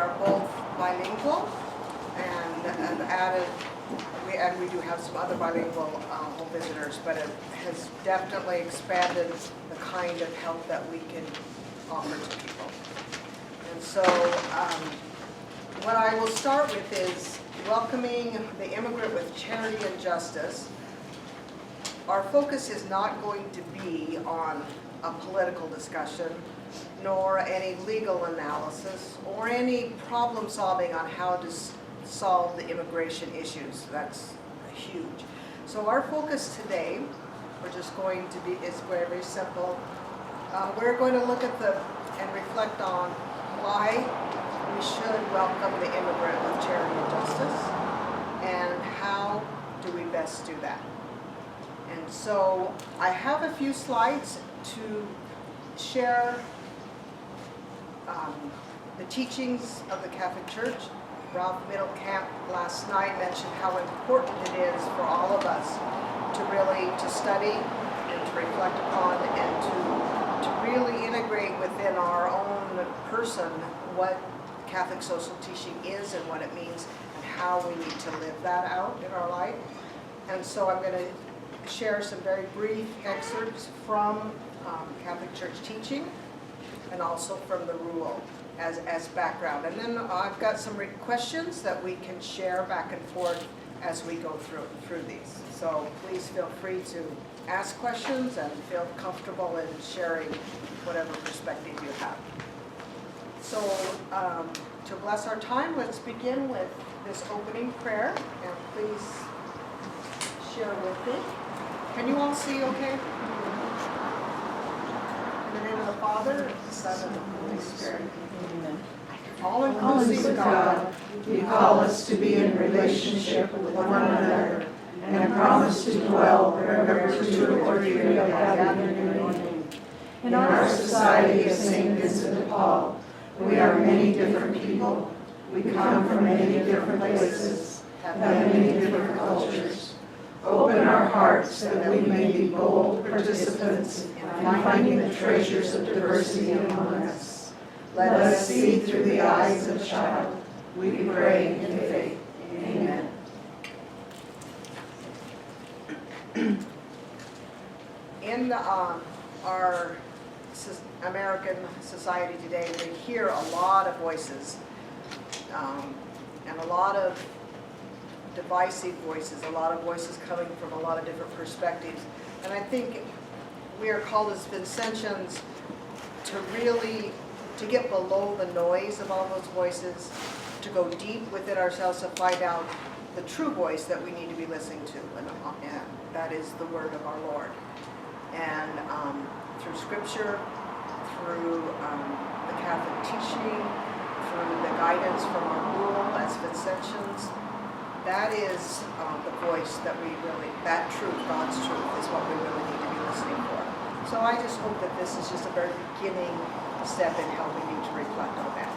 are both bilingual and have added, and we do have some other bilingual home visitors, but it has definitely expanded the kind of help that we can offer to people. And so what I will start with is welcoming the immigrant with charity and justice. Our focus is not going to be on a political discussion, nor any legal analysis, or any problem solving on how to solve the immigration issues. That's huge. So our focus today, we're just going to be, is very, very simple. We're going to look at and reflect on why we should welcome the immigrant with charity and justice, and how do we best do that. And so I have a few slides to share the teachings of the Catholic Church. Ralph Middlecamp last night mentioned how important it is for all of us to study and to reflect upon and to really integrate within our own person what Catholic social teaching is and what it means and how we need to live that out in our life. And so I'm going to share some very brief excerpts from Catholic Church teaching and also from the rule as background. And then I've got some questions that we can share back and forth as we go through these. So please feel free to ask questions and feel comfortable in sharing whatever perspective you have. So to bless our time, let's begin with this opening prayer, and please share with me. Can you all see okay? In the name of the Father, the Son, and the Holy Spirit. Amen. All-inclusive God, you call us to be in relationship with one another and promise to dwell wherever two or three are gathered in your name. In our society of St. Vincent de Paul, we are many different people. We come from many different places, have many different cultures. Open our hearts that we may be bold participants in finding the treasures of diversity among us. Let us see through the eyes of a child. We pray in faith. Amen. In our American society today, we hear a lot of voices and a lot of divisive voices, a lot of voices coming from a lot of different perspectives. And I think we are called as Vincentians to get below the noise of all those voices, to go deep within ourselves to find out the true voice that we need to be listening to, and that is the word of our Lord. And through Scripture, through the Catholic teaching, through the guidance from our rule as Vincentians, that is the voice that that truth, God's truth, is what we really need to be listening for. So I just hope that this is just a very beginning step in helping you to reflect on that.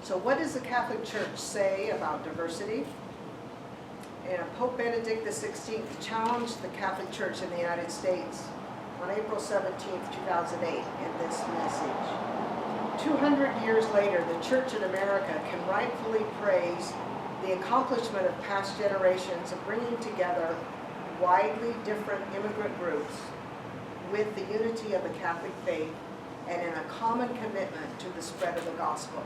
So what does the Catholic Church say about diversity? And Pope Benedict XVI challenged the Catholic Church in the United States on April 17, 2008 in this message. 200 years later, the Church in America can rightfully praise the accomplishment of past generations of bringing together widely different immigrant groups with the unity of the Catholic faith and in a common commitment to the spread of the gospel.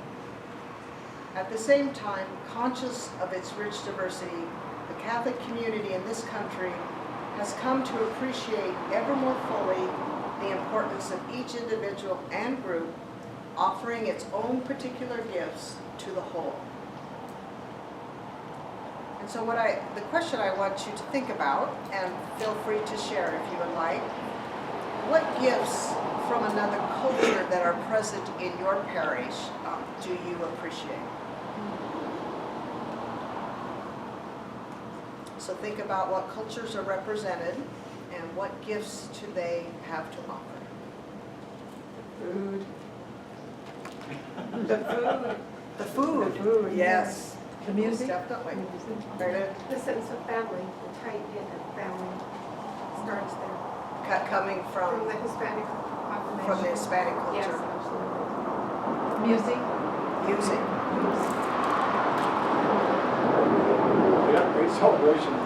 At the same time, conscious of its rich diversity, the Catholic community in this country has come to appreciate ever more fully the importance of each individual and group offering its own particular gifts to the whole. And so the question I want you to think about, and feel free to share if you would like, what gifts from another culture that are present in your parish do you appreciate? So think about what cultures are represented and what gifts do they have to offer. Food. The food. The food. The food, Yes. The music. Definitely. Very good. The sense of family, the tight-knit family starts there. Coming From from the Hispanic population. from the Hispanic Yes, culture. absolutely. Music? Music. We have great celebrations.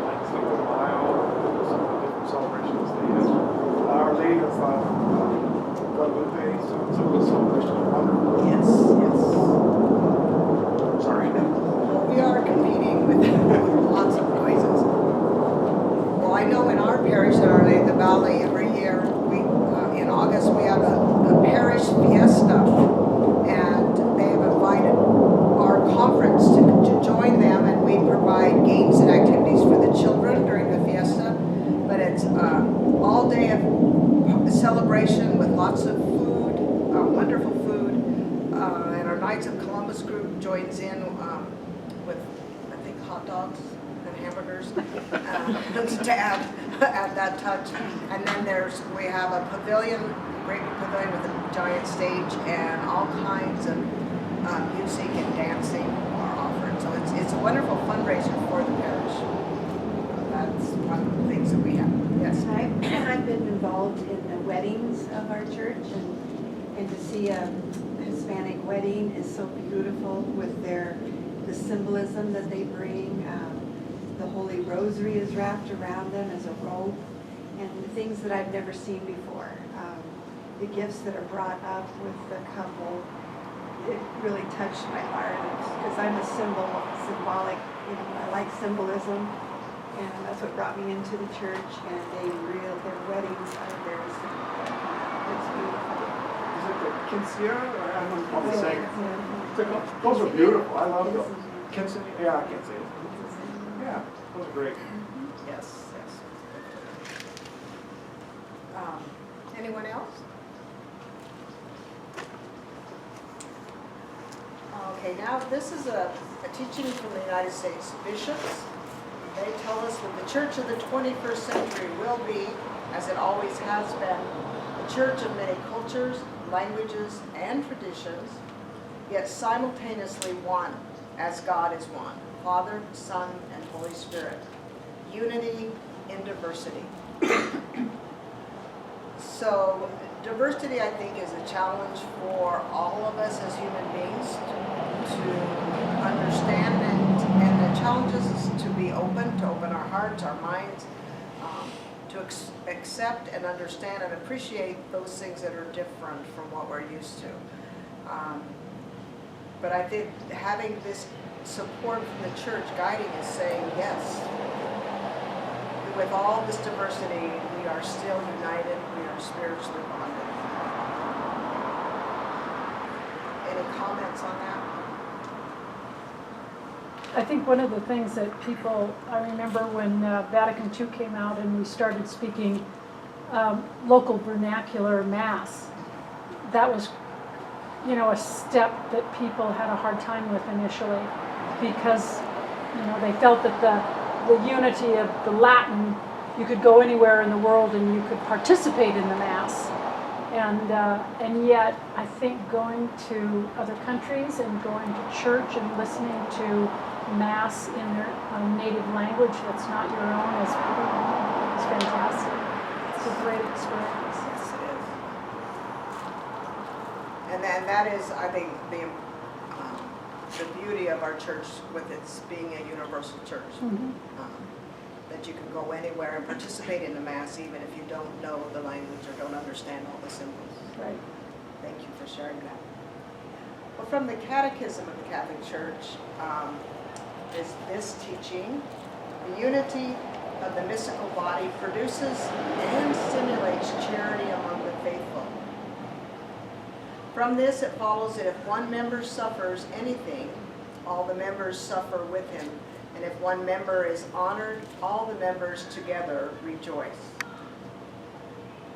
Like Cinco de Mayo, some of the different celebrations. They have Our Lady of Guadalupe, some of the celebrations are wonderful. Yes, Sorry. yes. We are competing with lots of noises. Well, I know in our parish in Our Lady of the Valley, every year, in August, we have a parish fiesta. And they have invited our conference to join them, and we provide games and activities for the children during the fiesta. But it's all day of celebration with lots of food, wonderful food. And our Knights of Columbus group joins in with, I think, hot dogs and hamburgers to add that touch. And then we have a pavilion, great pavilion with a giant stage, and all kinds of music and dancing are offered. So it's a wonderful fundraiser for the parish. That's one of the things that we have. Yes. I've been involved in the weddings of our church, and to see a Hispanic wedding is so beautiful with the symbolism that they bring. The Holy Rosary is wrapped around them as a robe, and things that I've never seen before. The gifts that are brought up with the couple, it really touched my heart because I'm a symbolic, I like symbolism, and that's what brought me into the church. And their weddings are very simple. It's beautiful. Is it the Quinceañera? Or I don't know how to say it. Yeah. Those are beautiful. I love them. Quinceañera? Yeah, I can't say it. Yeah, those are great. Yes, yes. Anyone else? Okay, now this is a teaching from the United States bishops. They tell us that the church of the 21st century will be, as it always has been, a church of many cultures, languages, and traditions, yet simultaneously one, as God is one, Father, Son, and Holy Spirit. Unity in diversity. So diversity, I think, is a challenge for all of us as human beings to understand, and the challenge is to be open, to open our hearts, our minds, to accept and understand and appreciate those things that are different from what we're used to. But I think having this support from the church guiding us, saying yes, with all this diversity, we are still united, we are spiritually bonded. Any comments on that? I think one of the things that I remember when Vatican II came out and we started speaking local vernacular Mass, that was, a step that people had a hard time with initially, because, they felt that the unity of the Latin, you could go anywhere in the world and you could participate in the Mass. And yet, I think going to other countries and going to church and listening to Mass in their native language that's not your own is fantastic. It's a great experience. Yes, it is. And then that is, I think, the beauty of our church with its being a universal church. Mm-hmm. That you can go anywhere and participate in the Mass even if you don't know the language or don't understand all the symbols. Right. Thank you for sharing that. Well, from the Catechism of the Catholic Church is this teaching: the unity of the mystical body produces and stimulates charity among the faithful. From this it follows that if one member suffers anything, all the members suffer with him. And if one member is honored, all the members together rejoice.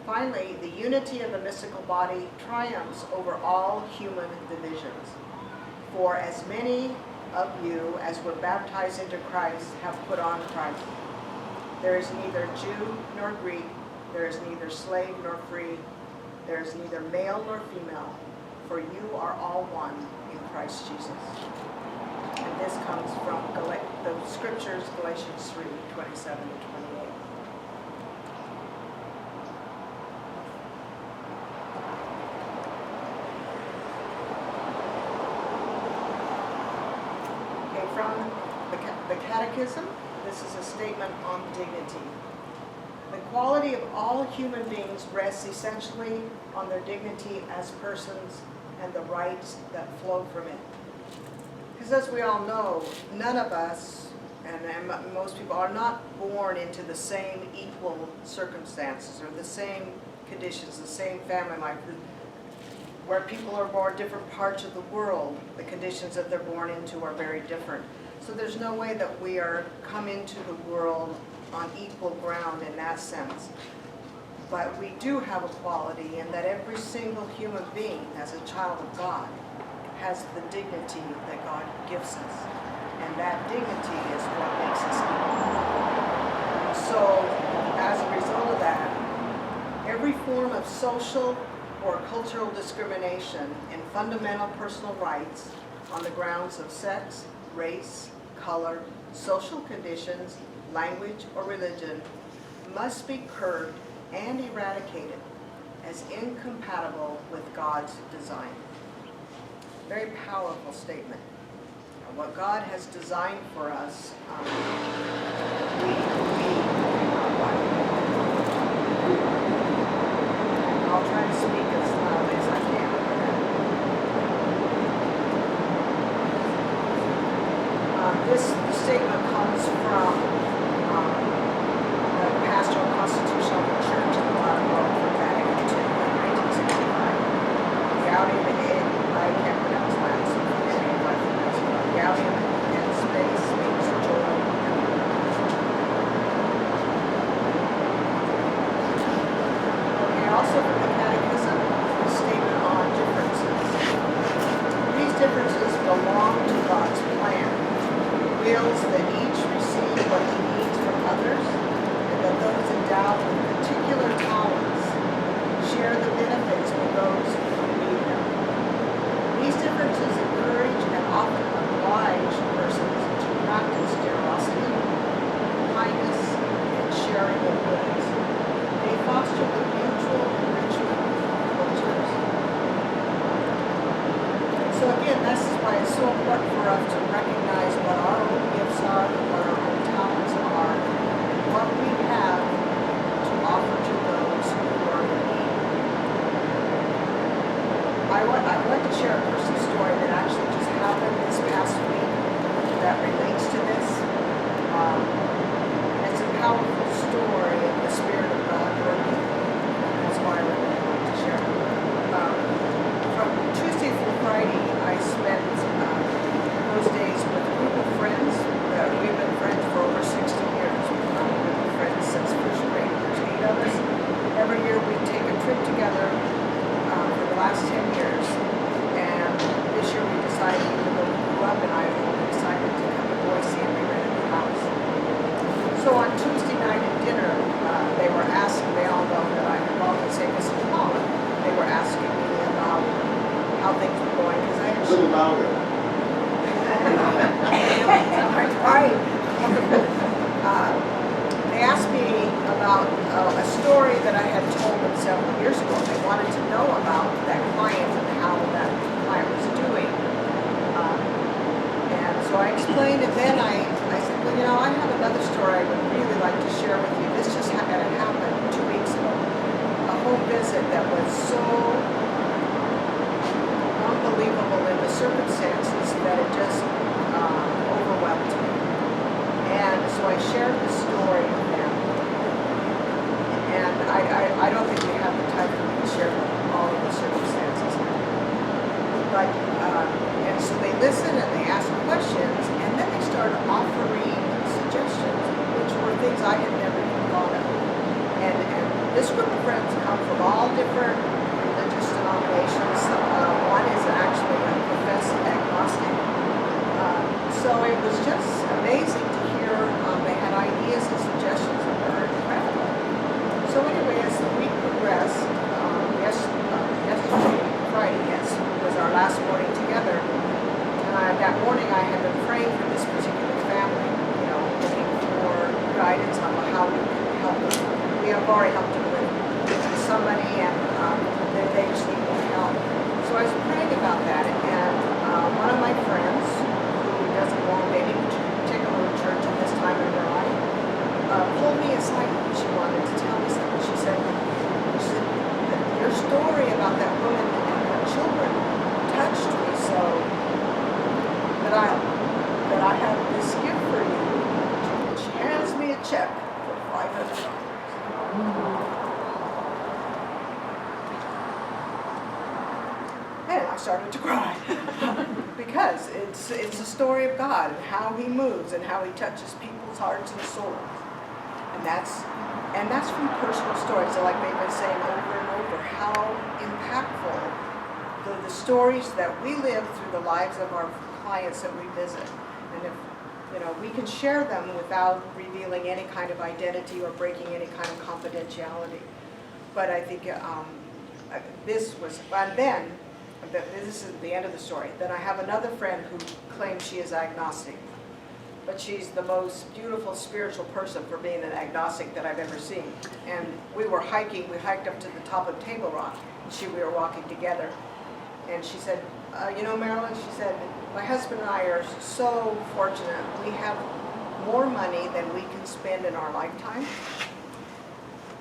Finally, the unity of the mystical body triumphs over all human divisions. For as many of you as were baptized into Christ have put on Christ. There is neither Jew nor Greek, there is neither slave nor free, there is neither male nor female, for you are all one in Christ Jesus. And this comes from the scriptures, Galatians 3:27 to 28. Catechism, this is a statement on dignity. The quality of all human beings rests essentially on their dignity as persons and the rights that flow from it. Because as we all know, none of us, and most people, are not born into the same equal circumstances or the same conditions, the same family life. Where people are born different parts of the world, the conditions that they're born into are very different. So there's no way that we are come into the world on equal ground in that sense. But we do have equality in that every single human being, as a child of God, has the dignity that God gives us. And that dignity is what makes us equal. So, as a result of that, every form of social or cultural discrimination in fundamental personal rights on the grounds of sex, race, color, social conditions, language, or religion must be curbed and eradicated as incompatible with God's design. Very powerful statement. What God has designed for us, I'll try to speak as loudly as I can. This statement comes from the Pastoral Constitution of the Church in the Latin World for Vatican II in 1965. Gaudium et, I can't pronounce Latin, so Gaudium et Spes means joy. Okay, also from the Catechism, a statement on differences. These differences belong to God's plan. He wills that each receive what he needs from others, and that those endowed with particular talents share the benefits with those who need them. These differences encourage and often oblige persons to practice generosity, kindness, and sharing of goods. They foster the mutual enrichment of cultures. So again, this is why it's so important for us to recognize what our own gifts are, what our own talents are, and what we have to offer to those who are in need. I'd like to share a personal story that actually just happened this past week that relates to this. It's a powerful story of the Spirit of God working. That's why I really want to share it. From Tuesday through Friday, I spent those days with a group of friends. We've been friends for over 60 years. We've been friends since first grade. There's 8 of us. Every year we take a trip together for the last 10 years. And this year we decided, even though we grew up in Idaho, we decided to come to Boise and we rented a house. So on Tuesday night at dinner, they were asking, they all know that I'm involved in St. Vincent de Paul. They were asking me about how things were going because I had A little louder. Right. They asked me about a story that I had told them several years ago. They wanted to know about that client and how that client was doing. And so I explained, and then I said, well, you know, I have another story I would really like to share with you. This just happened 2 weeks ago. A home visit that was so unbelievable in the circumstances that it just overwhelmed me. And so I shared the story with them. And I don't think we have the time for me to share all of the circumstances. But, and so they listened and they asked questions, and then they started offering suggestions, which were things I had never even thought of. And this group of friends come from all different religious denominations. One is actually a professed agnostic. So it was just amazing to hear. They had ideas and suggestions that were incredible. So anyway, as the week progressed, yesterday, Friday, was our last morning together. That morning I had been praying for this particular family, you know, looking for guidance on how we can help them. We have already helped them with some money and story about that woman and her children touched me so that I have this gift for you. And she hands me a check for $500. And I started to cry because it's a story of God and how He moves and how He touches people's hearts and souls. And that's from personal stories. So like they've been saying over and over, how impactful the stories that we live through the lives of our clients that we visit. And if we can share them without revealing any kind of identity or breaking any kind of confidentiality. But I think this was, and then, this is the end of the story. Then I have another friend who claims she is agnostic. But she's the most beautiful spiritual person for being an agnostic that I've ever seen. And we were hiking, we hiked up to the top of Table Rock. We were walking together. And she said, Marilyn, she said, my husband and I are so fortunate. We have more money than we can spend in our lifetime.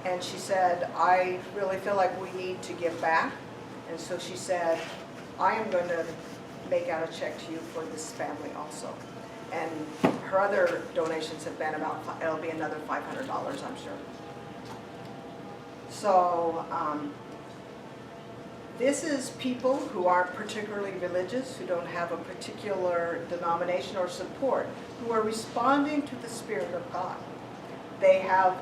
And she said, I really feel like we need to give back. And so she said, I am going to make out a check to you for this family also. And her other donations have been it'll be another $500, I'm sure. So this is people who aren't particularly religious, who don't have a particular denomination or support, who are responding to the Spirit of God. They have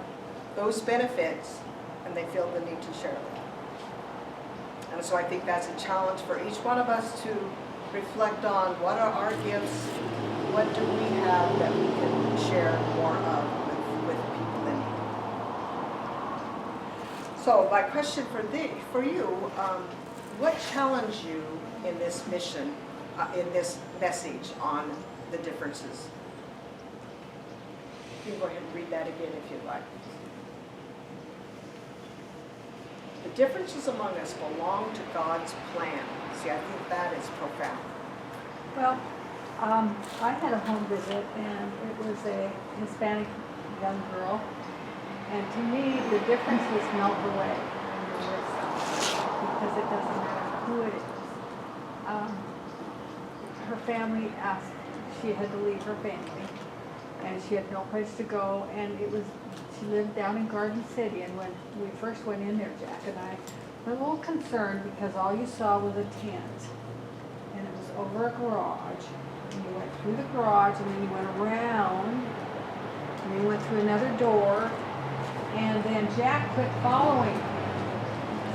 those benefits, and they feel the need to share them. And so I think that's a challenge for each one of us to reflect on what are our gifts, what do we have that we can share more of with people in need. So my question for you, what challenged you in this mission, in this message on the differences? You can go ahead and read that again if you'd like. The differences among us belong to God's plan. See, I think that is profound. Well, I had a home visit, and it was a Hispanic young girl. And to me, the differences melt away when you're with someone, because it doesn't matter who it is. Her family asked, she had to leave her family, and she had no place to go, and she lived down in Garden City, and when we first went in there, Jack and I were a little concerned because all you saw was a tent, and it was over a garage, and you went through the garage, and then you went around, and then you went through another door, and then Jack quit following me.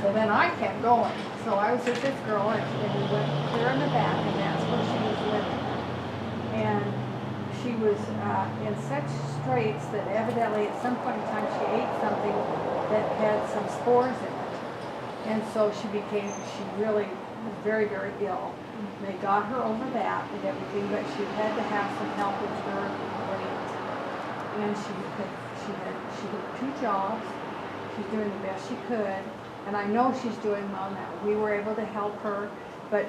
So then I kept going. So I was with this girl, and we went clear in the back, and that's where she was living. And she was in such straits that evidently at some point in time she ate something that had some spores in it. And so she really was very, very ill. They got her over that and everything, but she had to have some help with her weight. And she had 2 jobs. She's doing the best she could. And I know she's doing well now. We were able to help her, but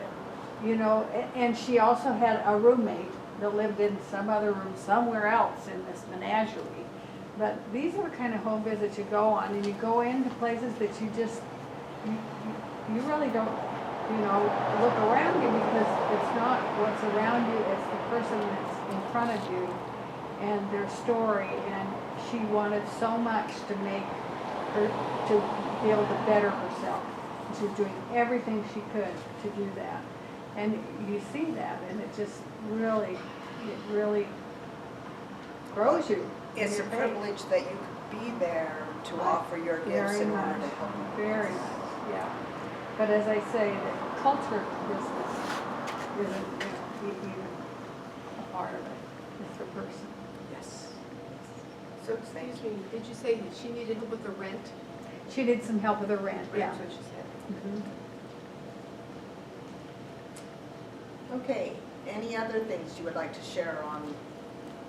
and she also had a roommate that lived in some other room somewhere else in this menagerie. But these are the kind of home visits you go on, and you go into places that you just, you really don't, look around you, because it's not what's around you, it's the person that's in front of you and their story. And she wanted so much to make her, to be able to better herself. She was doing everything she could to do that. And you see that, and it just really grows you. It's a privilege that you could be there to offer your gifts in order to help people. Very much, yeah. But as I say, the culture business isn't even a part of it. It's the person. Yes. So excuse me, did you say that she needed help with the rent? She did some help with her rent, yeah. That's what she said. Mhm. Okay, any other things you would like to share on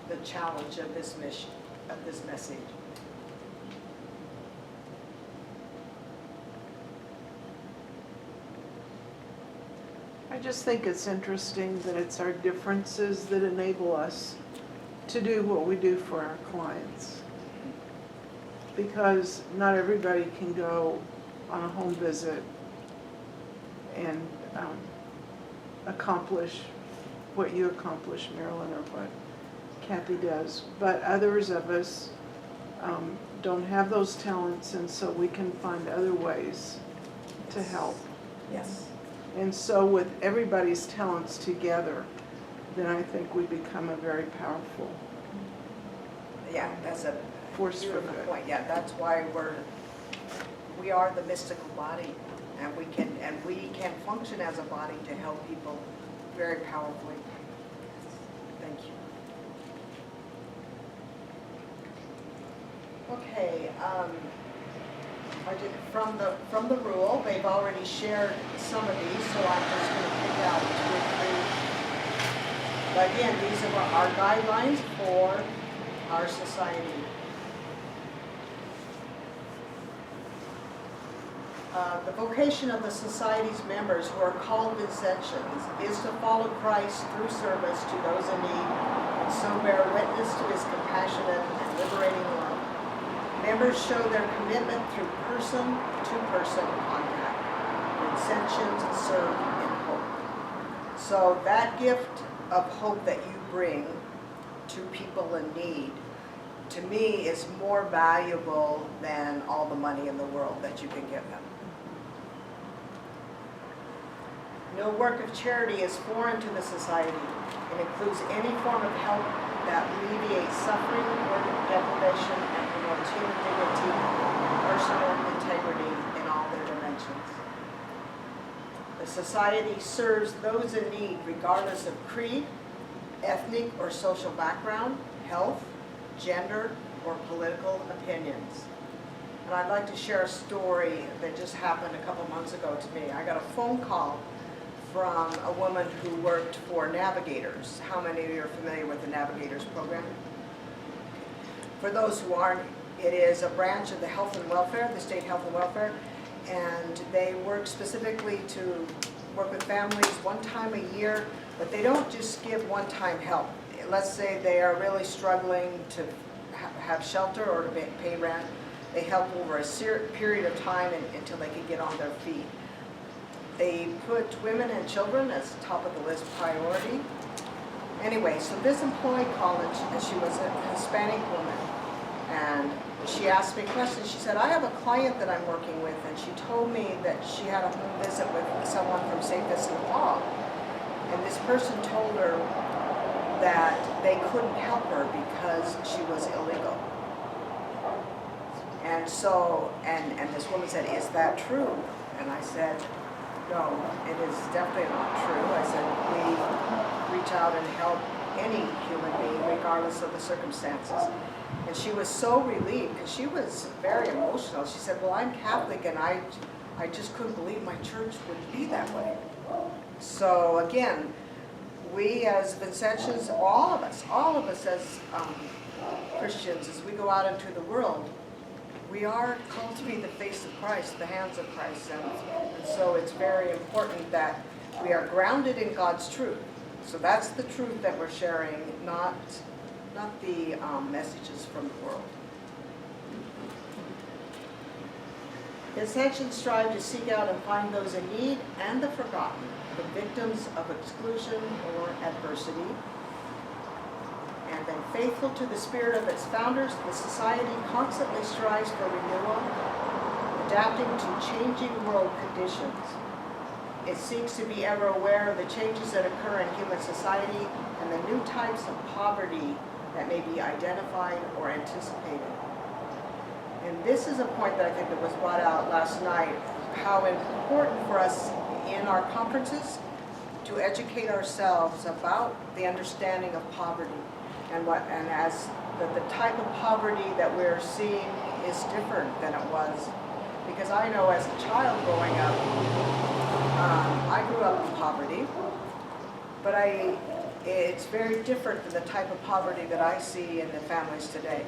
the challenge of this mission, of this message? I just think it's interesting that it's our differences that enable us to do what we do for our clients. Because not everybody can go on a home visit and accomplish what you accomplish, Marilyn, or what Kathy does. But others of us don't have those talents, and so we can find other ways to help. Yes. And so with everybody's talents together, then I think we become a very powerful Yeah, that's a force for beautiful good. point. Yeah, that's why we are the mystical body, and we can function as a body to help people very powerfully. Thank you. Okay, from the rule, they've already shared some of these, so I'm just going to pick out 2 or 3. But again, these are our guidelines for our society. The vocation of the society's members who are called Vincentians is to follow Christ through service to those in need and so bear witness to his compassionate and liberating love. Members show their commitment through person-to-person contact. Vincentians serve in hope. So that gift of hope that you bring to people in need, to me, is more valuable than all the money in the world that you can give them. No work of charity is foreign to the society. It includes any form of help that alleviates suffering or deprivation and promotes human dignity and personal integrity in all their dimensions. The society serves those in need regardless of creed, ethnic or social background, health, gender, or political opinions. And I'd like to share a story that just happened a couple months ago to me. I got a phone call from a woman who worked for Navigators. How many of you are familiar with the Navigators program? For those who aren't, it is a branch of the health and welfare, the state health and welfare, and they work specifically to work with families one time a year, but they don't just give one-time help. Let's say they are really struggling to have shelter or to pay rent. They help over a period of time until they can get on their feet. They put women and children as top of the list priority. Anyway, so this employee called, and she was a Hispanic woman, and she asked me questions. She said, I have a client that I'm working with, and she told me that she had a home visit with someone from St. Vincent de Paul, and this person told her that they couldn't help her because she was illegal. And so, and this woman said, is that true? And I said, no, it is definitely not true. I said, we reach out and help any human being regardless of the circumstances. And she was so relieved because she was very emotional. She said, well, I'm Catholic and I just couldn't believe my church would be that way. So again, we as Vincentians, all of us as Christians, as we go out into the world, we are called to be the face of Christ, the hands of Christ, and so it's very important that we are grounded in God's truth. So that's the truth that we're sharing, not the messages from the world. Vincentians strive to seek out and find those in need and the forgotten, the victims of exclusion or adversity. And then faithful to the spirit of its founders, the society constantly strives for renewal, adapting to changing world conditions. It seeks to be ever aware of the changes that occur in human society and the new types of poverty that may be identified or anticipated. And this is a point that I think that was brought out last night, how important for us in our conferences to educate ourselves about the understanding of poverty. And as the type of poverty that we're seeing is different than it was. Because I know as a child growing up, I grew up in poverty, but it's very different than the type of poverty that I see in the families today.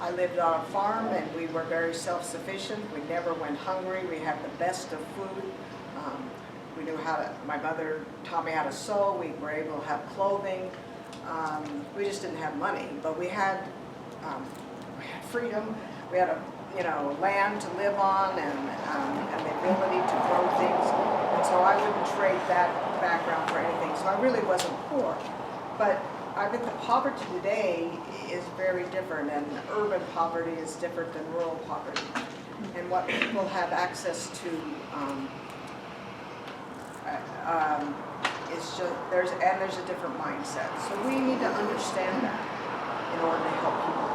I lived on a farm and we were very self-sufficient. We never went hungry. We had the best of food. We knew how to, my mother taught me how to sew. We were able to have clothing. We just didn't have money, but we had freedom. We had land to live on and the ability to grow things. And so trade that background for anything, so I really wasn't poor. But I think the poverty today is very different, and urban poverty is different than rural poverty. And what people have access to is just, there's a different mindset. So we need to understand that in order to help people.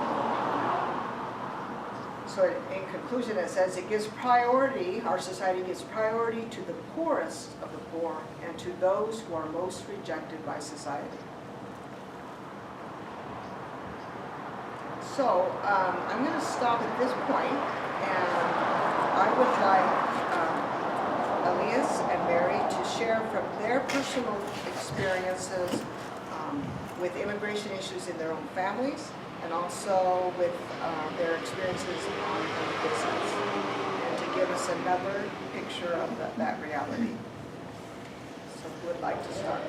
So in conclusion, it says it gives priority, our society gives priority to the poorest of the poor and to those who are most rejected by society. So I'm going to stop at this point, and I would like Elias and Mary to share from their personal experiences with immigration issues in their own families, and also with their experiences on the business, and to give us another picture of that reality. So who would like to start?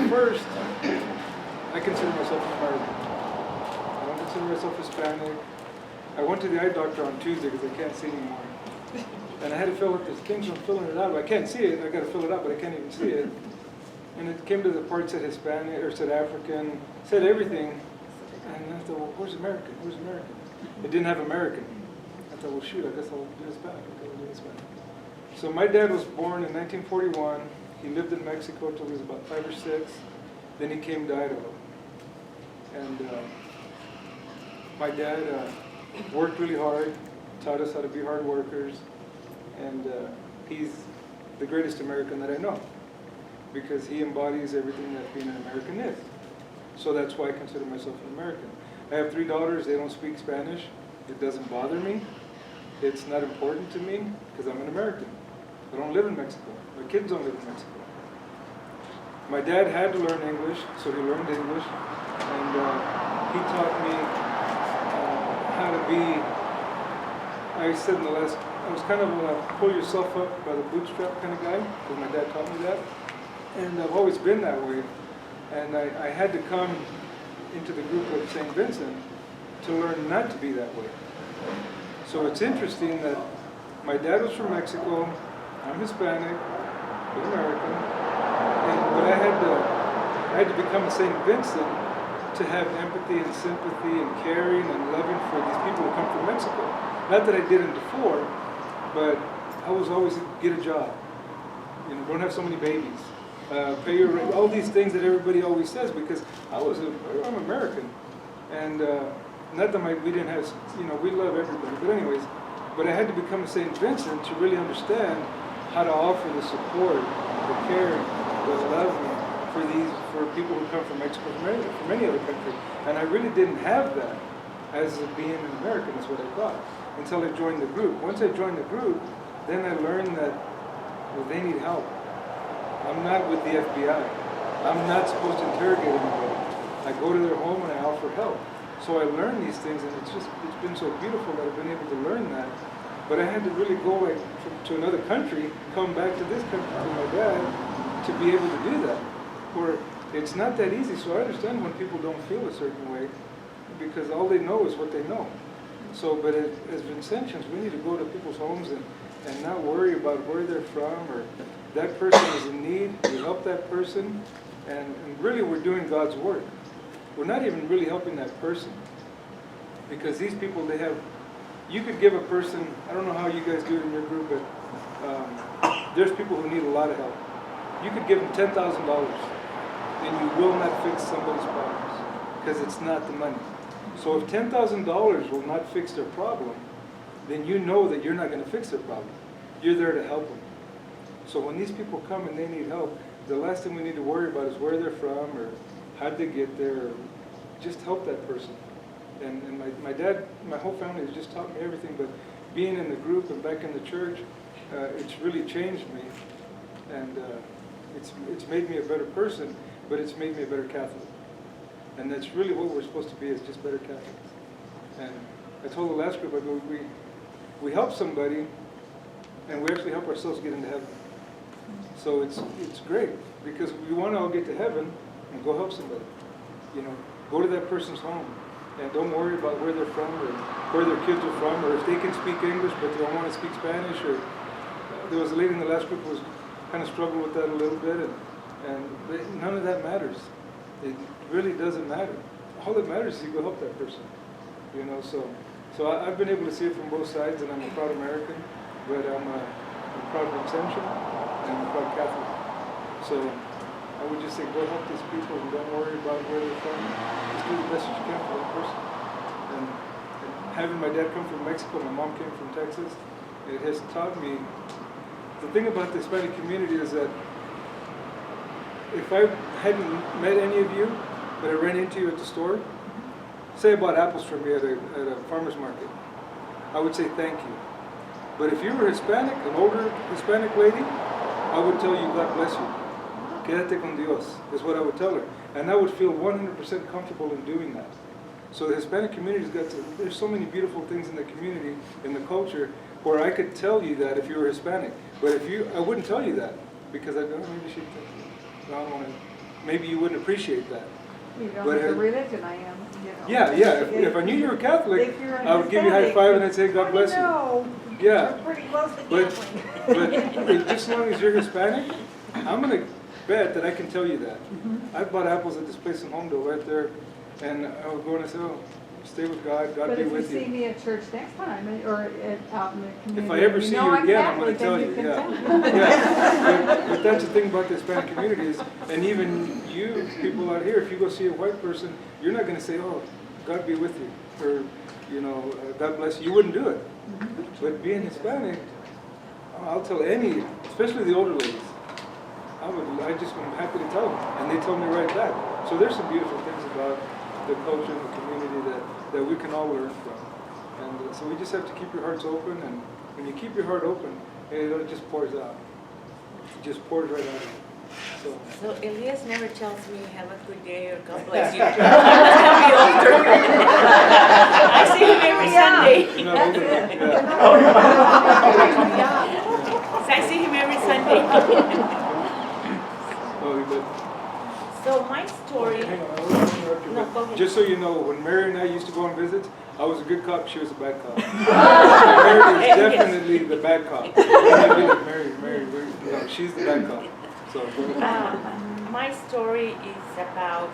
First, I consider myself American. I don't consider myself Hispanic. I went to the eye doctor on Tuesday because I can't see anymore. And I had to fill out this thing, so I'm filling it out. But I can't see it. I got to fill it out, but I can't even see it. And it came to the part that said Hispanic or said African, said everything. And I thought, well, where's American? Where's American? It didn't have American. I thought, well, shoot, I guess I'll do Hispanic. Okay, I'll do Hispanic. So my dad was born in 1941. He lived in Mexico till he was about 5 or 6. Then he came to Idaho. And my dad worked really hard, taught us how to be hard workers. And he's the greatest American that I know, because he embodies everything that being an American is. So that's why I consider myself an American. I have 3 daughters. They don't speak Spanish. It doesn't bother me. It's not important to me because I'm an American. I don't live in Mexico. My kids don't live in Mexico. My dad had to learn English, so he learned English. And he taught me how to be, I said in the last, I was kind of a pull yourself up by the bootstrap kind of guy, because my dad taught me that. And I've always been that way. And I had to come into the group of St. Vincent to learn not to be that way. So it's interesting that my dad was from Mexico, I'm Hispanic, but American, but I had to become a St. Vincent to have empathy and sympathy and caring and loving for these people who come from Mexico. Not that I didn't before, but I was always get a job, don't have so many babies, pay your rent, all these things that everybody always says, because I'm American, and not that we didn't have, we love everybody, but anyways, but I had to become a St. Vincent to really understand how to offer the support, the care, the love for people who come from Mexico, from any other country, and I really didn't have that as being an American, is what I thought, until I joined the group. Once I joined the group, then I learned that, well, they need help. I'm not with the FBI. I'm not supposed to interrogate anybody. I go to their home and I offer help. So I learned these things, and it's been so beautiful that I've been able to learn that. But I had to really go to another country, come back to this country to my dad, to be able to do that. Where it's not that easy, so I understand when people don't feel a certain way, because all they know is what they know. So, but as Vincentians, we need to go to people's homes and not worry about where they're from, or that person is in need, we help that person, and really we're doing God's work. We're not even really helping that person, because these people, you could give a person, I don't know how you guys do it in your group, but there's people who need a lot of help. You could give them $10,000, and you will not fix somebody's problems, because it's not the money. So if $10,000 will not fix their problem, then you know that you're not going to fix their problem. You're there to help them. So when these people come and they need help, the last thing we need to worry about is where they're from, or how'd they get there, or just help that person. And my dad, my whole family has just taught me everything, but being in the group and back in the church, it's really changed me. And it's made me a better person, but it's made me a better Catholic. And that's really what we're supposed to be, is just better Catholics. And I told the last group, I go, we help somebody, and we actually help ourselves get into heaven. So it's great, because we want to all get to heaven and go help somebody. Go to that person's home, And don't worry about where they're from or where their kids are from, or if they can speak English but they don't want to speak Spanish. Or there was a lady in the last group who was kind of struggled with that a little bit, and none of that matters. It really doesn't matter. All that matters is you go help that person. You know, so I've been able to see it from both sides, and I'm a proud American, but I'm a proud Vincentian, and I'm a proud Catholic. So I would just say go help these people and don't worry about where they're from. Just do the best you can for that person. And having my dad come from Mexico, my mom came from Texas, it has taught me, the thing about the Hispanic community is that if I hadn't met any of you, but I ran into you at the store, say I bought apples from me at a farmer's market, I would say thank you. But if you were Hispanic, an older Hispanic lady, I would tell you, God bless you. Quédate con Dios, is what I would tell her. And I would feel 100% comfortable in doing that. So the Hispanic community's there's so many beautiful things in the community, in the culture, where I could tell you that if you were Hispanic. But I wouldn't tell you that, because I don't, maybe she'd think, I don't want to, maybe you wouldn't appreciate that. You know, But the religion I am, you know. Yeah. If I knew you were Catholic, If you're I would give you a high five and I'd say, God bless you. No, Yeah. you're pretty close to But, Catholic. just as long as you're Hispanic, I'm going to bet that I can tell you that. I bought apples at this place in Homedale right there, and I would go and I say, oh, stay with God, God But be if you with see you. me at church next time, or out in the community. If I ever see know you I'm again, I'm going Catholic, to tell then you, can yeah. tell me. Yeah. But that's the thing about the Hispanic community is, and even you people out here, if you go see a white person, you're not going to say, oh, God be with you, or, you know, God bless you. You wouldn't do it. But being Hispanic, I'll tell any, especially the older ladies, I just am happy to tell them, and they tell me right back. So there's some beautiful things about the culture and the community that we can all learn from. And so we just have to keep your hearts open, and when you keep your heart open, it just pours out. It just pours right out. So Elias never tells me have a good day or God bless you. Tell me older. I see him every Sunday. You're not older enough, yeah. So I see him every Sunday. Oh, but So my story. hang on, I want to interrupt you, No, but go ahead. just so you know, when Mary and I used to go on visits, I was a good cop, she was a bad cop. Mary is definitely the bad cop. You can't be like Mary, no, she's the bad cop. So go ahead. My story is about,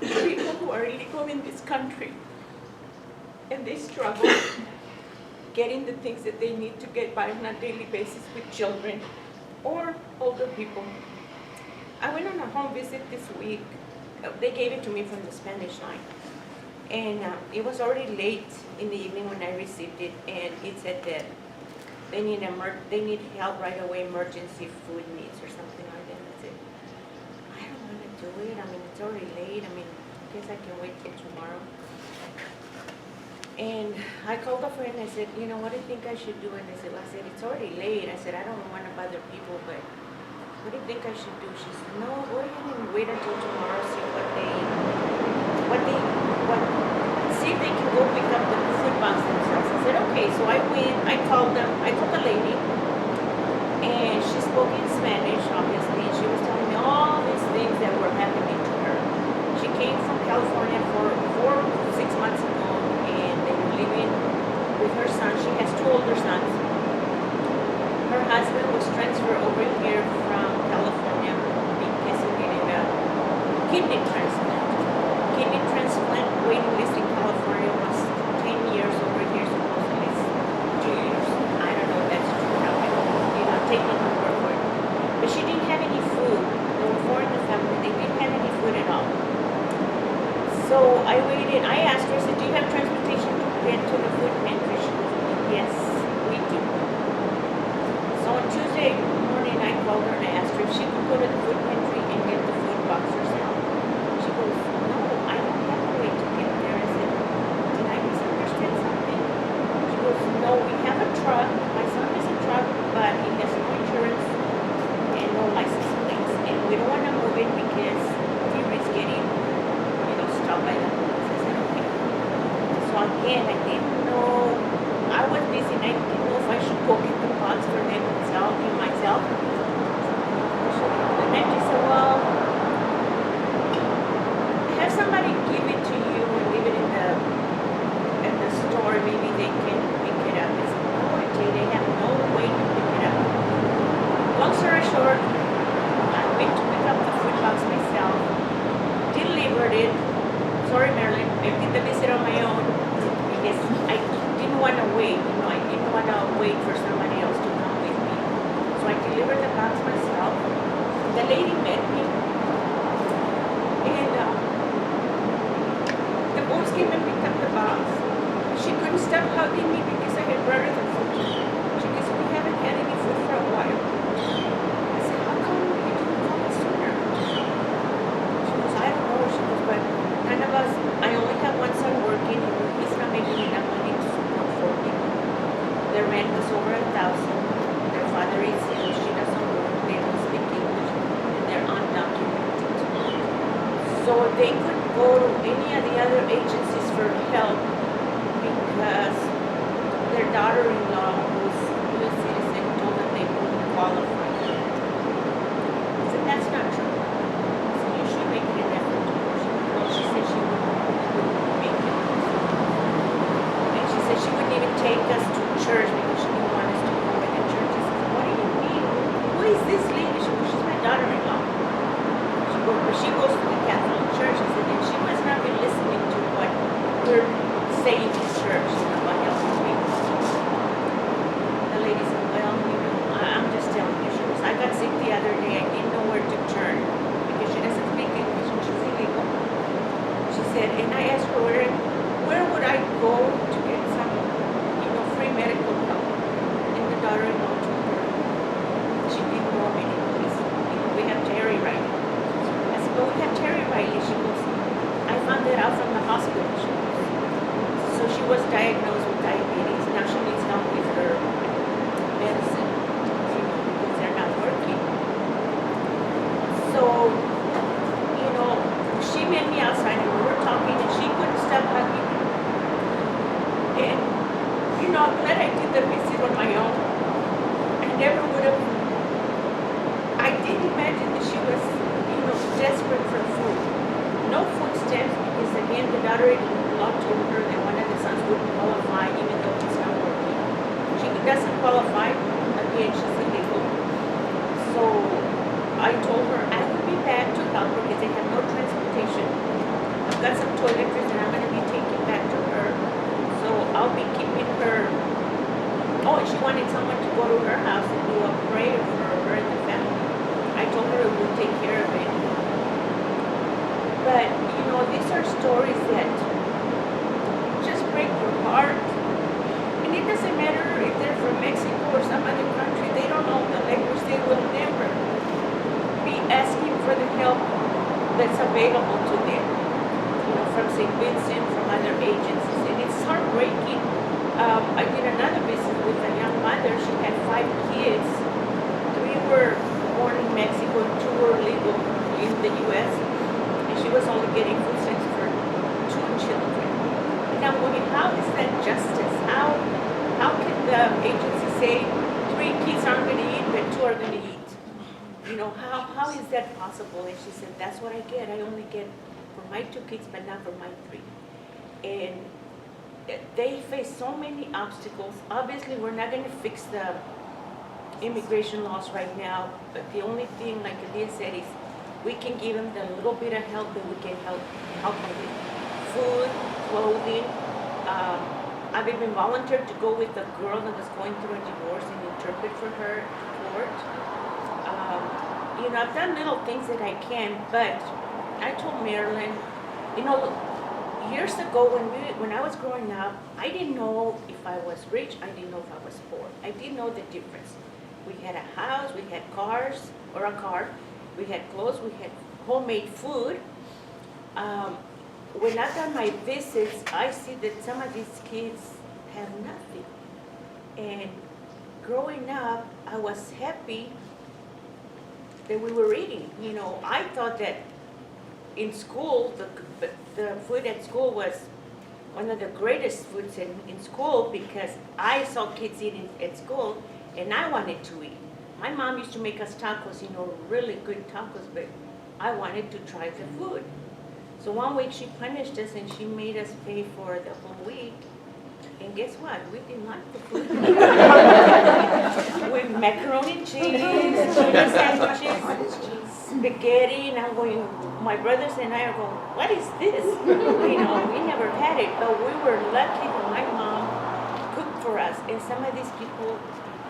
people who are illegal in this country, and they struggle getting the things that they need to get by on a daily basis with children or older people. I went on a home visit this week. They gave it to me from the Spanish line. And it was already late in the evening when I received it, and it said that they need help right away, emergency food needs or something like that. I said, I don't want to do it. I mean, it's already late. I mean, I guess I can wait till tomorrow. And I called a friend and I said, you know, what do you think I should do? And I said, it's already late. I said, I don't want to bother people, but what do you think I should do? She said, no, go ahead and wait until tomorrow, see see if they can go pick up the food box themselves. I said, okay. So I went, I called the lady, and she spoke in Spanish, obviously. She was telling me all these things that were happening to her. She came from California 6 months ago, and they were living with her son. She has 2 older sons. Her husband was transferred over here from California because he needed a kidney transplant. Kidney transplant waiting list in California was 10 years, over here supposedly it's 2 years. I don't know if that's true now, taking her word for it. But she didn't have any food. There were 4 in the family. They didn't have any food at all. So I waited. I asked her, I said, do you have transportation to get to the food pantry? She goes, yes, we do. So on Tuesday morning, I called her and I asked her if she could go to the food pantry and get the food box herself. She goes, no, I don't have a way to get there. I said, did I misunderstand something? She goes, no, we have a truck. My son has a truck, but he has no insurance and no license plates. And we don't want to move it because he risks getting stopped by the police. I said, okay. So again, I didn't know. I was busy delivered it. Sorry, Marilyn, I did the visit on my own because I didn't want to wait. I didn't want to wait for somebody else to come with me. So I delivered the box myself. The lady met me, and the boys came and picked up the box. She couldn't stop hugging me because I had brought her the food. She goes, we haven't had any food for a while. I said, how come you didn't call us sooner? She goes, I don't know. She goes, but none of us, I only have one son working, and he's not making enough money to support 4 people. Their rent was over 1,000. Their father is ill. She doesn't work. They don't speak English, and they're undocumented. So they couldn't go to any of the other agencies for help because their daughter-in-law, who's a citizen, told them they wouldn't qualify. I said, that's not true. So you should make an effort to go. She said she wouldn't make it. And she said she wouldn't even take us to church because she didn't want us to go with the church. I said, what do you mean? Who is this lady? She goes, she's my daughter-in-law. She goes to the Catholic Church. I said, and she must not be listening to what we're saying in church, what else is being taught. The lady said, well, I'm just telling you. She goes, I got sick the other day. I didn't know where to turn because she doesn't speak English and she's illegal. She said, and I asked her, where would I go to get some, free medical help? And the daughter-in-law told her she didn't know of any place. We have Terry Riley. I said, but we have Terry Riley. She goes, I found that out from the hospital. She goes, so she was diagnosed with diabetes. Now she needs help with her medicine, because they're not working. So, she met me outside and we were talking and she couldn't stop hugging me. And, I'm glad I did the visit on my own. I never would have, I didn't imagine that she was, desperate for food. No food stamps because again, the daughter-in-law told her that one of the sons wouldn't qualify even though he's not working. She doesn't qualify, again, she's illegal. So I told her I would be back to help her because they have no transportation. I've got some toiletries and I'm going to be taking back to her. So I'll be keeping her. Oh, and she wanted someone to go to her house and do a prayer for her and the family. I told her we'll take care of it. But, these are stories that just break your heart. And it doesn't matter if they're from Mexico or some other country. They don't know the language. They will never be asking for the help that's available to them. From St. Vincent, from other agencies. And it's heartbreaking. I did another visit with a young mother. She had 5 kids. 3 were born in Mexico and 2 were legal in the U.S. And she was only getting food stamps for 2 children. And I'm wondering, how is that justice? How can the agency say 3 kids aren't going to eat, but 2 are going to eat? How is that possible? And she said, that's what I get. I only get for my 2 kids, but not for my 3. And they face so many obstacles. Obviously, we're not going to fix the immigration laws right now, but the only thing, like Adia said, is we can give them the little bit of help that we can help them with. Food, clothing. I've even volunteered to go with a girl that was going through a divorce and interpret for her in court. I've done little things that I can, but I told Marilyn, years ago when I was growing up, I didn't know if I was rich, I didn't know if I was poor. I didn't know the difference. We had a house, we had cars, or a car, we had clothes, we had homemade food. When I've done my visits, I see that some of these kids have nothing. And growing up, I was happy that we were eating. I thought that in school, the food at school was one of the greatest foods in school because I saw kids eating at school and I wanted to eat. My mom used to make us tacos, really good tacos, but I wanted to try the food. So one week she punished us and she made us pay for the whole week. And guess what? We didn't like the food. With macaroni and cheese, tuna sandwiches. spaghetti, and I'm going, my brothers and I are going, what is this? You know, we never had it, but we were lucky that my mom cooked for us. And some of these people,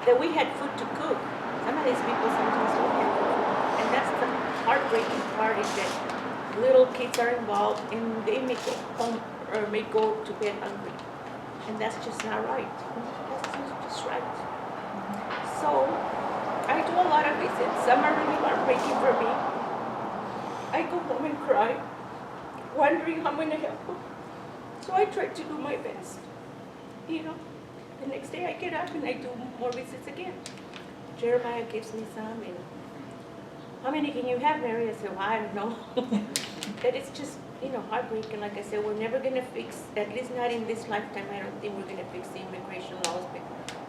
that we had food to cook. Some of these people sometimes don't have food. And that's the heartbreaking part, is that little kids are involved and they may go home or may go to bed hungry. And that's just not right. That's just right. So I do a lot of visits. Some are really heartbreaking for me. I go home and cry, wondering how I'm going to help them. So I try to do my best. You know, the next day I get up and I do more visits again. Jeremiah gives me some, and how many can you have, Mary? I said, well, I don't know. But it's just, you know, heartbreaking. Like I said, we're never going to fix, at least not in this lifetime, I don't think we're going to fix the immigration laws, but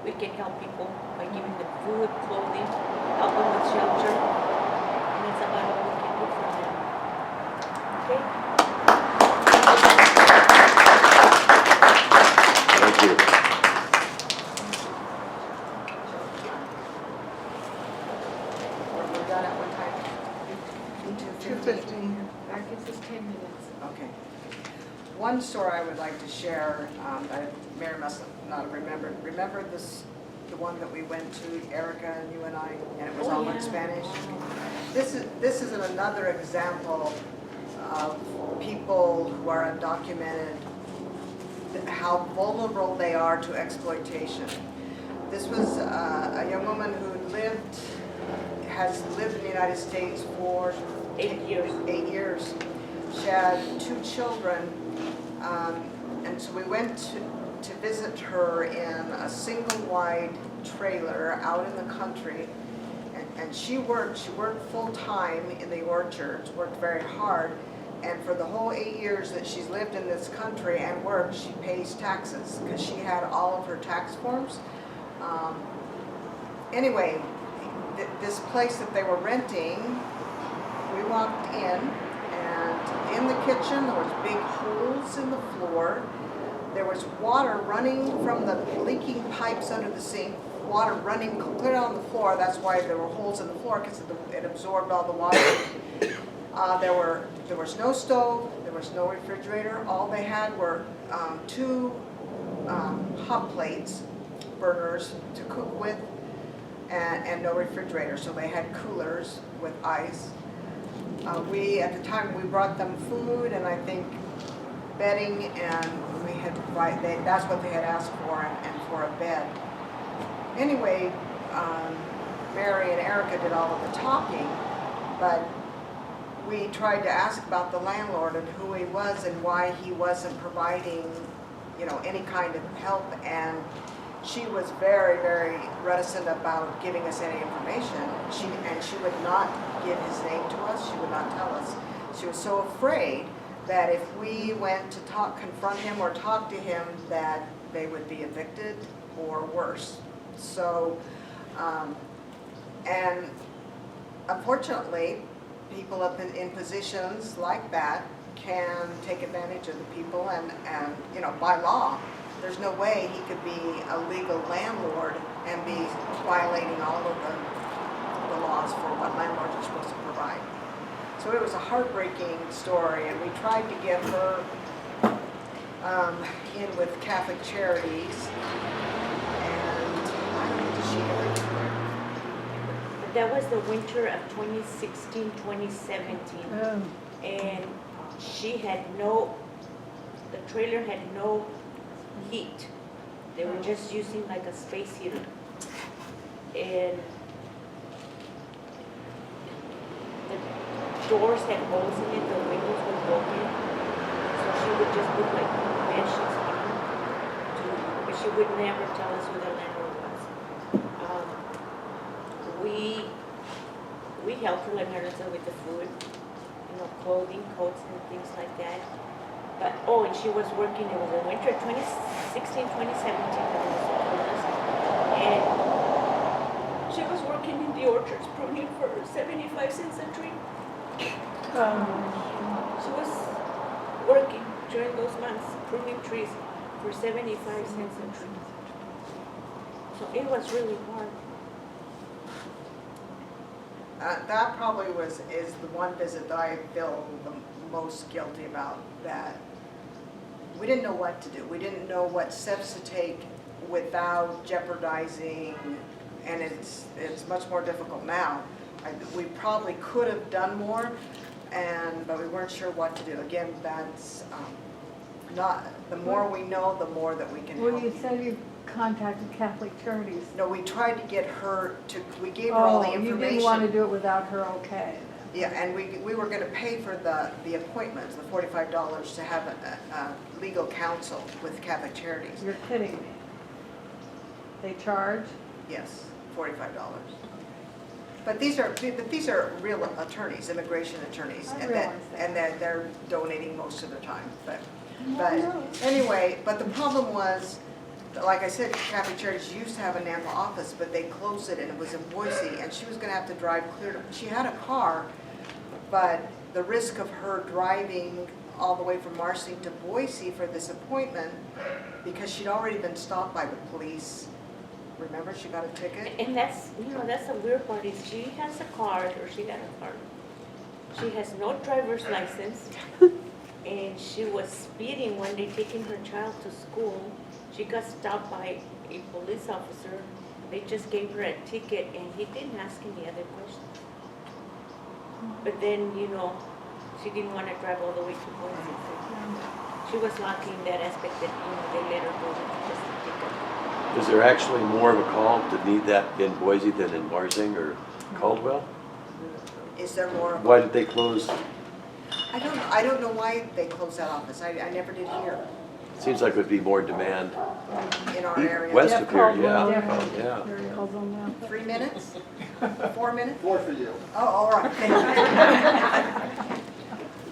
we can help people by giving them food, clothing, help them with shelter, and that's about all we can do for them. Okay? Thank you. We're done at what time? 2:15. That gives us 10 minutes. Okay. One story I would like to share, that Mary must not have remembered. Remember this, the one that we went to, Erica and you and I, and it was all in Spanish? This is another example of people who are undocumented, how vulnerable they are to exploitation. This was a young woman who has lived in the United States for 8 years. 8 years. She had 2 children, and so we went to visit her in a single-wide trailer out in the country, and she worked full-time in the orchards, worked very hard, and for the whole 8 years that she's lived in this country and worked, she pays taxes, because she had all of her tax forms. Anyway, this place that they were renting, we walked in, and in the kitchen there was big holes in the floor. There was water running from the leaking pipes under the sink, water running clear on the floor. That's why there were holes in the floor, because it absorbed all the water. There was no stove, there was no refrigerator. All they had were 2 hot plates, burners to cook with, and no refrigerator. So they had coolers with ice. At the time, we brought them food and I think bedding, and we had to provide, that's what they had asked for, and for a bed. Anyway, Mary and Erica did all of the talking, but we tried to ask about the landlord and who he was and why he wasn't providing, you know, any kind of help, and she was very, very reticent about giving us any information. She would not give his name to us. She would not tell us. She was so afraid that if we went to confront him or talk to him, that they would be evicted or worse. So, and unfortunately, people up in positions like that can take advantage of the people, and you know, by law, there's no way he could be a legal landlord and be violating all of the laws for what landlords are supposed to provide. So it was a heartbreaking story, and we tried to get her in with Catholic Charities, and I don't know, did she ever get there? That was the winter of 2016, 2017. Oh. And she had the trailer had no heat. They were just using like a space heater. And the doors had holes in it, the windows were broken. So she would just put like bed sheets on but she would never tell us who the landlord was. We helped her and her with the food, you know, clothing, coats and things like that. But, and she was working, it was the winter 2016, 2017, and she was working in the orchards pruning for 75 cents a tree. She was working during those months, pruning trees for 75 cents a tree. So it was really hard. that probably is the one visit that I feel the most guilty about, that we didn't know what to do. We didn't know what steps to take without jeopardizing, and it's much more difficult now. We probably could have done more, but we weren't sure what to do. Again, that's not, the more we know, the more that we can help. Well, you said you contacted Catholic Charities. No, we tried to get her to, we gave her all the Oh, information. you didn't want to do it without her okay. Yeah, and we were gonna pay for the appointments, the $45 to have a legal counsel with Catholic Charities. You're kidding me. They charge? Yes, $45. But these are real attorneys, immigration attorneys. I and realize that. And that they're donating most of their time, but No. anyway, but the problem was, like I said, Catholic Charities used to have a Nampa office, but they closed it and it was in Boise, and she was gonna have to drive clear to, she had a car, but the risk of her driving all the way from Marsing to Boise for this appointment, because she'd already been stopped by the police. Remember, she got a ticket? And that's, that's the weird part, is she has a card, or she got a card. She has no driver's license, and she was speeding one day taking her child to school. She got stopped by a police officer. They just gave her a ticket, and he didn't ask any other questions. But then, she didn't want to drive all the way to Boise. So she was lucky in that aspect that, they let her go with just a ticket. Is there actually more of a call to need that in Boise than in Marsing or Caldwell? Is there more? Why did they close? I don't know why they closed that office. I never did hear Seems like it would be more demand. in our area. West Jeff of here, Caldwell, yeah, yeah. There calls on that. 3 minutes? 4 minutes? 4 for you. Oh, all right, thank you.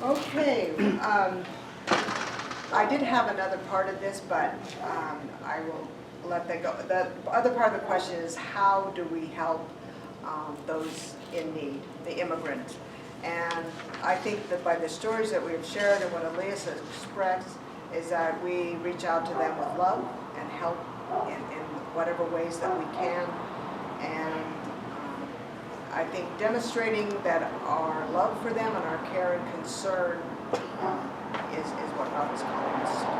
Okay, I did have another part of this, but I will let that go. The other part of the question is, how do we help those in need, the immigrants? And I think that by the stories that we have shared and what Elias has expressed, is that we reach out to them with love and help in whatever ways that we can. And I think demonstrating that our love for them and our care and concern is what God is calling us to do.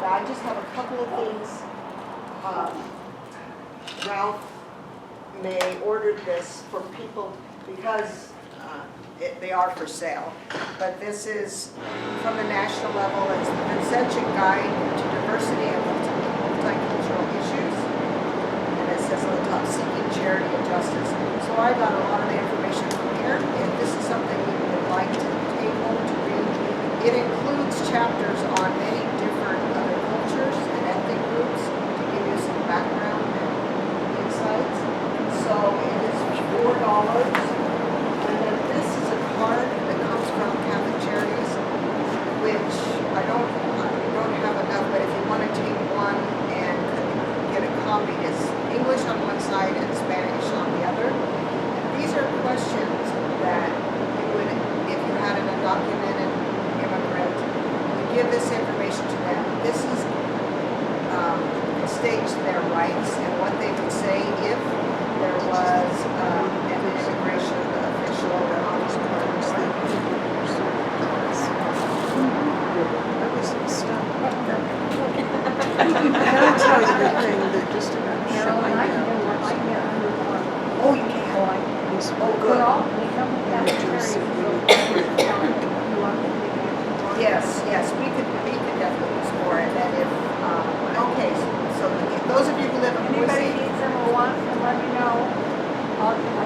Now, I just have a couple of things. Ralph May ordered this for people because they are for sale. But this is from the national level. It's the Vincentian Guide to Diversity and Multicultural Issues. And it says on the top, Seeking Charity and Justice. So I got a lot of the information from here. If this is something you would like to take home to read, it includes chapters on many different other cultures and ethnic groups to give you some background and insights. So it is $4. And then this is a card that comes from Catholic Charities, which I don't have enough, but if you want to take one and get a copy, it's English on one side and Spanish on the other. And these are questions that you would, if you had an undocumented immigrant, you give this information to them. This is states their rights and what they would say if there was an immigration official or entrepreneur. That was some stuff. I'll tell you the thing that just about shut Carolyn, me I can down. get one, I can get under one. Oh, you can? Oh, I can. He's Oh, good. Well, they come with Catholic Charities, so you want to take action. Yes, we could definitely explore it. And if, okay, so those of you who live in Anybody Boise, needs them or wants them, let me know. I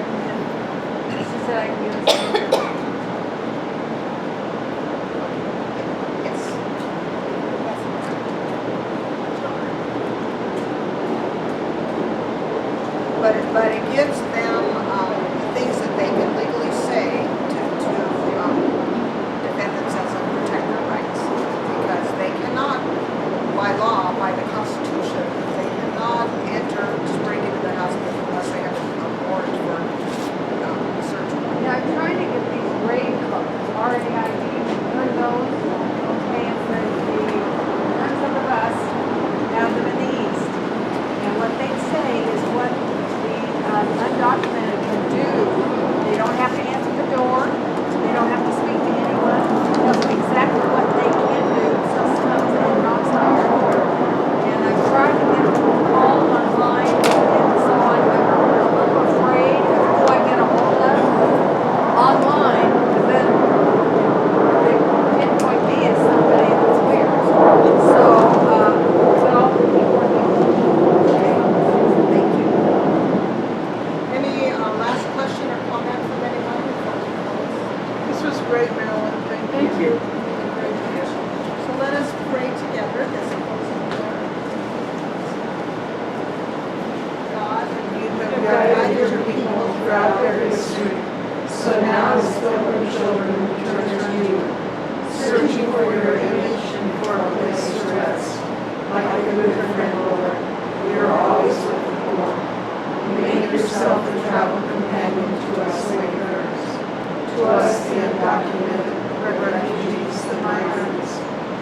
great, Marilyn, thank you. Thank you. So let us pray together this closing prayer. God, you have guided your people throughout their history. So now as pilgrim children return to you, searching for your image and for a place to rest. Like a good friend, Lord, we are always looking for. You make yourself a travel companion to us wayfarers, to us the undocumented, the refugees, the migrants,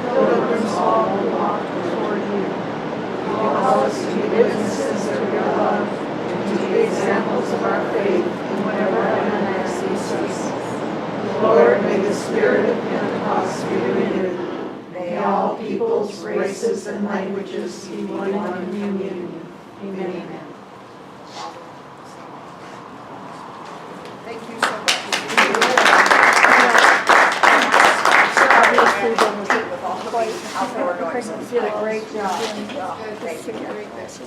pilgrims all who walk toward you. You call us to be witnesses of your love and to be examples of our faith in whatever heaven sees us. Lord, may the spirit of Pentecost be renewed. May all peoples, races, and languages be one in union. Amen. Thank you so much. Obviously, there was With all the outdoor noise. did a great job. Thank you.